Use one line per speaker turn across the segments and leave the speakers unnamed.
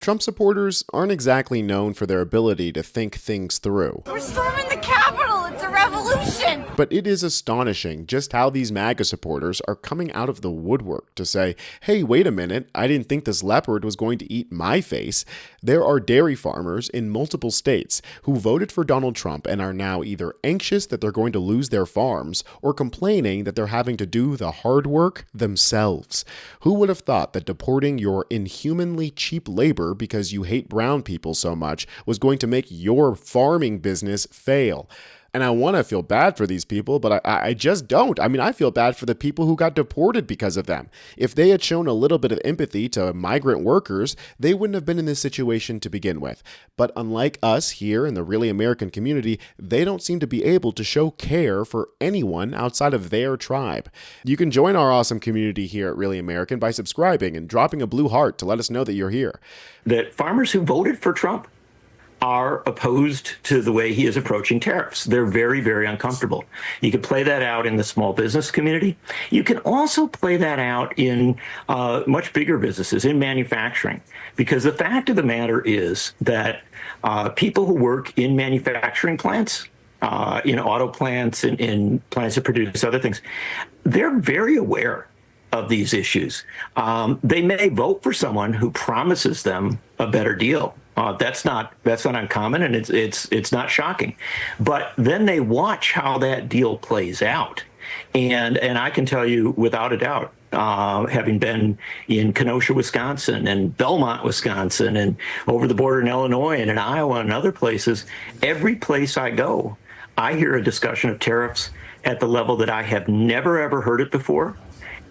Trump supporters aren't exactly known for their ability to think things through.
We're storming the Capitol! It's a revolution!
But it is astonishing just how these MAGA supporters are coming out of the woodwork to say, hey, wait a minute, I didn't think this leopard was going to eat my face. There are dairy farmers in multiple states who voted for Donald Trump and are now either anxious that they're going to lose their farms or complaining that they're having to do the hard work themselves. Who would have thought that deporting your inhumanly cheap labor because you hate brown people so much was going to make your farming business fail? And I want to feel bad for these people, but I just don't. I mean, I feel bad for the people who got deported because of them. If they had shown a little bit of empathy to migrant workers, they wouldn't have been in this situation to begin with. But unlike us here in the really American community, they don't seem to be able to show care for anyone outside of their tribe. You can join our awesome community here at Really American by subscribing and dropping a blue heart to let us know that you're here.
That farmers who voted for Trump are opposed to the way he is approaching tariffs. They're very, very uncomfortable. You can play that out in the small business community. You can also play that out in much bigger businesses, in manufacturing, because the fact of the matter is that people who work in manufacturing plants, in auto plants, in plants that produce other things, they're very aware of these issues. They may vote for someone who promises them a better deal. That's not uncommon, and it's not shocking. But then they watch how that deal plays out, and I can tell you without a doubt, having been in Kenosha, Wisconsin, and Belmont, Wisconsin, and over the border in Illinois and in Iowa and other places, every place I go, I hear a discussion of tariffs at the level that I have never ever heard it before.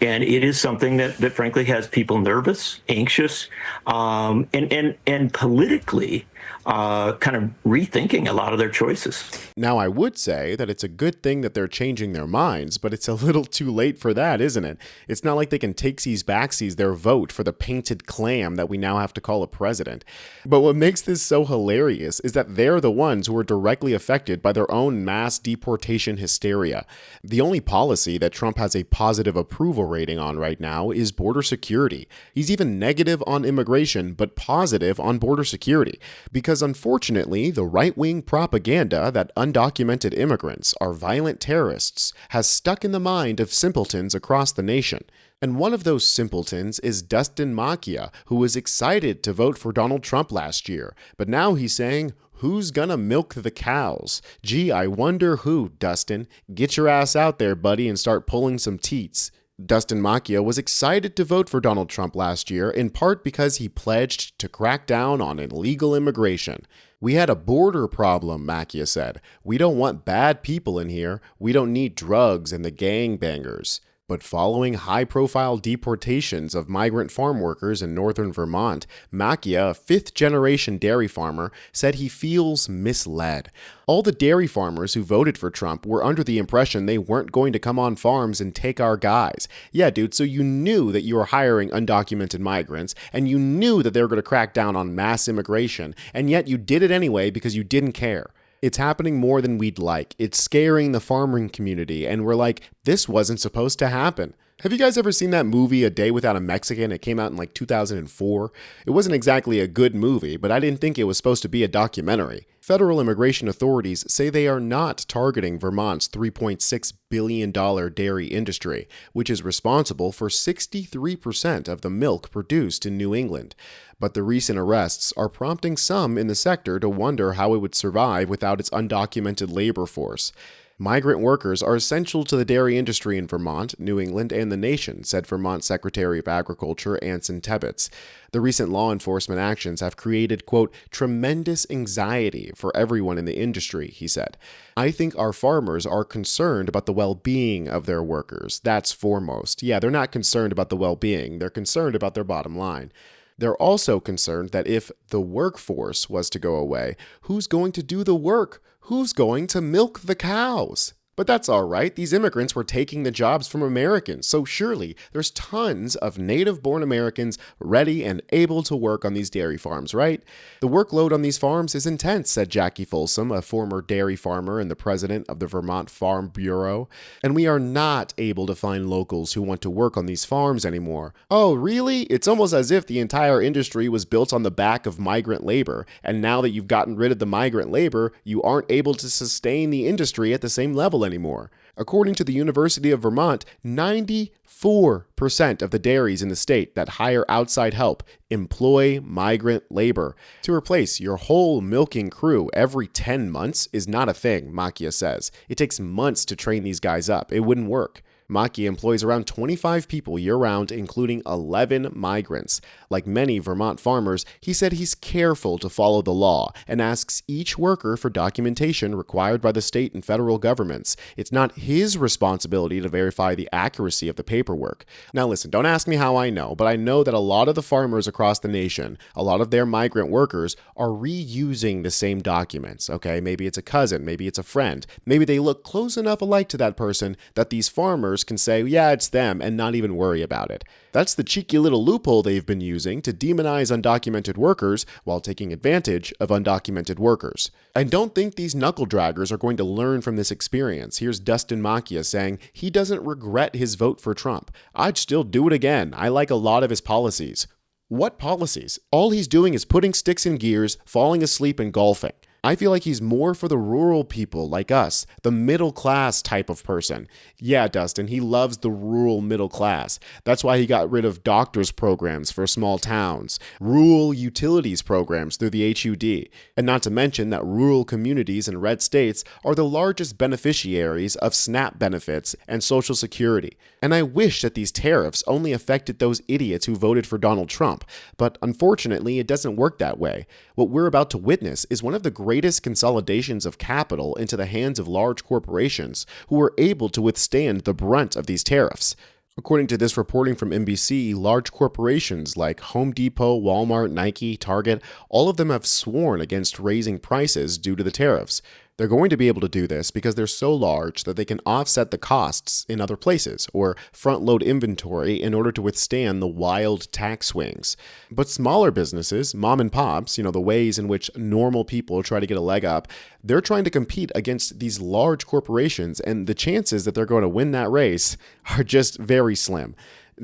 And it is something that frankly has people nervous, anxious, and politically kind of rethinking a lot of their choices.
Now, I would say that it's a good thing that they're changing their minds, but it's a little too late for that, isn't it? It's not like they can takesies backsies their vote for the painted clam that we now have to call a president. But what makes this so hilarious is that they're the ones who are directly affected by their own mass deportation hysteria. The only policy that Trump has a positive approval rating on right now is border security. He's even negative on immigration, but positive on border security. Because unfortunately, the right-wing propaganda that undocumented immigrants are violent terrorists has stuck in the mind of simpletons across the nation. And one of those simpletons is Dustin Macchia, who was excited to vote for Donald Trump last year. But now he's saying, who's gonna milk the cows? Gee, I wonder who, Dustin. Get your ass out there, buddy, and start pulling some teats. Dustin Macchia was excited to vote for Donald Trump last year, in part because he pledged to crack down on illegal immigration. We had a border problem, Macchia said. We don't want bad people in here. We don't need drugs and the gangbangers. But following high-profile deportations of migrant farm workers in northern Vermont, Macchia, a fifth-generation dairy farmer, said he feels misled. All the dairy farmers who voted for Trump were under the impression they weren't going to come on farms and take our guys. Yeah, dude, so you knew that you were hiring undocumented migrants, and you knew that they were going to crack down on mass immigration, and yet you did it anyway because you didn't care. It's happening more than we'd like. It's scaring the farming community, and we're like, this wasn't supposed to happen. Have you guys ever seen that movie, A Day Without a Mexican? It came out in like 2004. It wasn't exactly a good movie, but I didn't think it was supposed to be a documentary. Federal immigration authorities say they are not targeting Vermont's $3.6 billion dairy industry, which is responsible for 63% of the milk produced in New England. But the recent arrests are prompting some in the sector to wonder how it would survive without its undocumented labor force. Migrant workers are essential to the dairy industry in Vermont, New England, and the nation, said Vermont Secretary of Agriculture Anson Tebbetts. The recent law enforcement actions have created, quote, tremendous anxiety for everyone in the industry, he said. I think our farmers are concerned about the well-being of their workers. That's foremost. Yeah, they're not concerned about the well-being. They're concerned about their bottom line. They're also concerned that if the workforce was to go away, who's going to do the work? Who's going to milk the cows? But that's all right. These immigrants were taking the jobs from Americans, so surely there's tons of native-born Americans ready and able to work on these dairy farms, right? The workload on these farms is intense, said Jackie Folsom, a former dairy farmer and the president of the Vermont Farm Bureau. And we are not able to find locals who want to work on these farms anymore. Oh, really? It's almost as if the entire industry was built on the back of migrant labor, and now that you've gotten rid of the migrant labor, you aren't able to sustain the industry at the same level anymore. According to the University of Vermont, 94% of the dairies in the state that hire outside help employ migrant labor. To replace your whole milking crew every 10 months is not a thing, Macchia says. It takes months to train these guys up. It wouldn't work. Macchia employs around 25 people year-round, including 11 migrants. Like many Vermont farmers, he said he's careful to follow the law and asks each worker for documentation required by the state and federal governments. It's not his responsibility to verify the accuracy of the paperwork. Now listen, don't ask me how I know, but I know that a lot of the farmers across the nation, a lot of their migrant workers, are reusing the same documents, okay? Maybe it's a cousin, maybe it's a friend. Maybe they look close enough alike to that person that these farmers can say, yeah, it's them, and not even worry about it. That's the cheeky little loophole they've been using to demonize undocumented workers while taking advantage of undocumented workers. I don't think these knuckle draggers are going to learn from this experience. Here's Dustin Macchia saying he doesn't regret his vote for Trump. I'd still do it again. I like a lot of his policies. What policies? All he's doing is putting sticks in gears, falling asleep, and golfing. I feel like he's more for the rural people like us, the middle class type of person. Yeah, Dustin, he loves the rural middle class. That's why he got rid of doctors' programs for small towns, rural utilities programs through the HUD, and not to mention that rural communities in red states are the largest beneficiaries of SNAP benefits and Social Security. And I wish that these tariffs only affected those idiots who voted for Donald Trump, but unfortunately it doesn't work that way. What we're about to witness is one of the greatest consolidations of capital into the hands of large corporations who are able to withstand the brunt of these tariffs. According to this reporting from NBC, large corporations like Home Depot, Walmart, Nike, Target, all of them have sworn against raising prices due to the tariffs. They're going to be able to do this because they're so large that they can offset the costs in other places or front-load inventory in order to withstand the wild tax swings. But smaller businesses, mom and pops, the ways in which normal people try to get a leg up, they're trying to compete against these large corporations, and the chances that they're going to win that race are just very slim.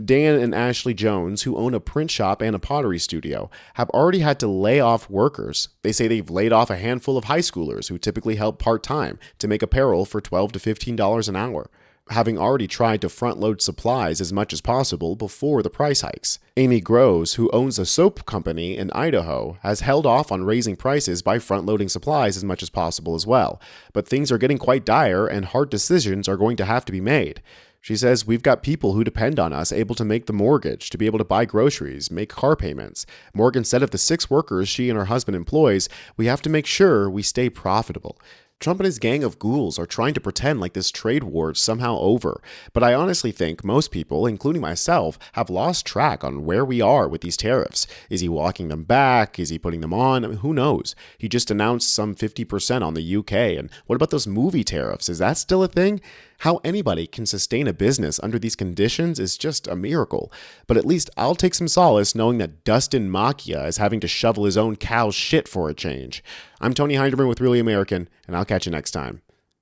Dan and Ashley Jones, who own a print shop and a pottery studio, have already had to lay off workers. They say they've laid off a handful of high schoolers who typically help part-time to make apparel for $12 to $15 an hour, having already tried to front-load supplies as much as possible before the price hikes. Amy Groves, who owns a soap company in Idaho, has held off on raising prices by front-loading supplies as much as possible as well. But things are getting quite dire and hard decisions are going to have to be made. She says, we've got people who depend on us able to make the mortgage, to be able to buy groceries, make car payments. Morgan said of the 6 workers she and her husband employs, we have to make sure we stay profitable. Trump and his gang of ghouls are trying to pretend like this trade war is somehow over, but I honestly think most people, including myself, have lost track on where we are with these tariffs. Is he walking them back? Is he putting them on? I mean, who knows? He just announced some 50% on the UK, and what about those movie tariffs? Is that still a thing? How anybody can sustain a business under these conditions is just a miracle. But at least I'll take some solace knowing that Dustin Macchia is having to shovel his own cow's shit for a change. I'm Tony Hinderman with Really American, and I'll catch you next time.